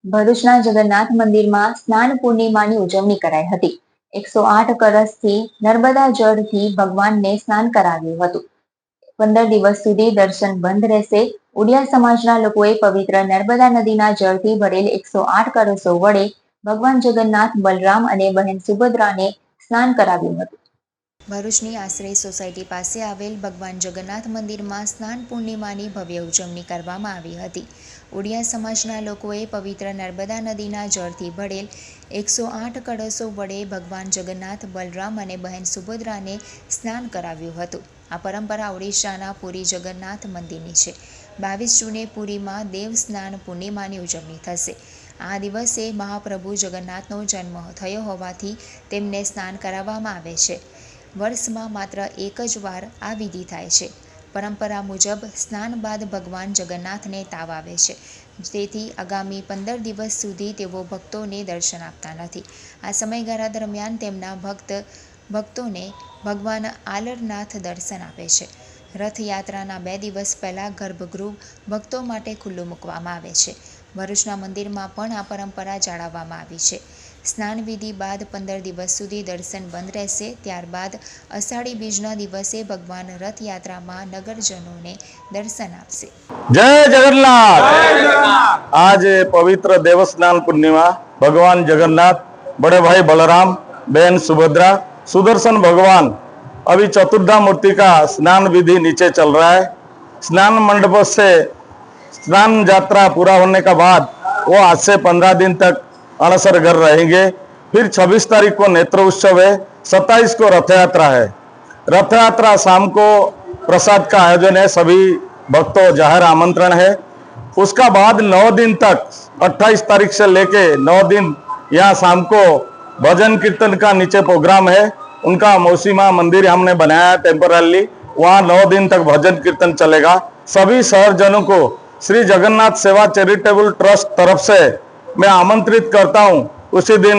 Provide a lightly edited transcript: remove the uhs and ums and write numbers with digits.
ભરૂચના જગન્નાથ મંદિરમાં સ્નાન પૂર્ણિમાની ઉજવણી કરાઈ હતી। 108 કળશથી નર્મદા જળથી ભગવાનને સ્નાન કરાવ્યું હતું। 15 દિવસ સુધી દર્શન બંધ રહેશે। ઉડિયા સમાજના લોકોએ પવિત્ર નર્મદા નદીના જળથી ભરેલ 108 કળશો વડે ભગવાન જગન્નાથ, બલરામ અને બહેન સુભદ્રાને સ્નાન કરાવ્યું હતું। ભરૂચની આશ્રય સોસાયટી પાસે આવેલ ભગવાન જગન્નાથ મંદિરમાં સ્નાન પૂર્ણિમાની ભવ્ય ઉજવણી કરવામાં આવી હતી। ઉડિયા સમાજના લોકોએ પવિત્ર નર્મદા નદીના જળથી ભરેલ 108 કળશો વડે ભગવાન જગન્નાથ, બલરામ અને બહેન સુભદ્રાને સ્નાન કરાવ્યું હતું। આ પરંપરા ઓડિશાના પુરી જગન્નાથ મંદિરની છે। 22 જૂને પુરીમાં દેવ સ્નાન પૂર્ણિમાની ઉજવણી થશે। આ દિવસે મહાપ્રભુ જગન્નાથનો જન્મ થયો હોવાથી તેમને સ્નાન કરાવવામાં આવે છે। વર્ષમાં માત્ર એક જ વાર આ વિધિ થાય છે। પરંપરા મુજબ સ્નાન બાદ ભગવાન જગન્નાથને તાવ આવે છે, તેથી આગામી 15 દિવસ સુધી તેઓ ભક્તોને દર્શન આપતા નથી। આ સમયગાળા દરમિયાન તેમના ભક્તોને ભગવાન આલરનાથ દર્શન આપે છે। રથયાત્રાના 2 દિવસ પહેલા ગર્ભગૃહ ભક્તો માટે ખુલ્લું મૂકવામાં આવે છે। ભરૂચના મંદિરમાં પણ આ પરંપરા જાળવવામાં આવી છે। સ્નાન વિધિ બાદ 15 દિવસ સુધી દર્શન બંધ રહેશે। ત્યારબાદ અષાઢી બીજના દિવસે ભગવાન રથયાત્રામાં નગરજનોને દર્શન આપશે। जय जगन्नाथ। आज पवित्र देव स्नान पूर्णिमा, भगवान जगन्नाथ, बड़े भाई बलराम, बहन सुभद्रा, सुदर्शन भगवान, अभी चतुर्धा मूर्ति का स्नान विधि नीचे चल रहा है। स्नान मंडप से स्नान यात्रा पूरा होने का बाद वो आज से 15 दिन तक अणसर घर रहेंगे। फिर 26 तारीख को नेत्र उत्सव है, 27 को रथ यात्रा है। रथ यात्रा शाम को प्रसाद का आयोजन है, सभी भक्तों जाहिर आमंत्रण है। उसका बाद 9 दिन तक 28 तारीख से लेके 9 दिन यहाँ शाम को भजन कीर्तन का नीचे प्रोग्राम है। उनका मौसीमा मंदिर हमने बनाया है टेम्पररी, वहाँ 9 दिन तक भजन कीर्तन चलेगा। सभी शहरजनों को श्री जगन्नाथ सेवा चैरिटेबल ट्रस्ट तरफ से मैं आमंत्रित करता हूँ। उसी दिन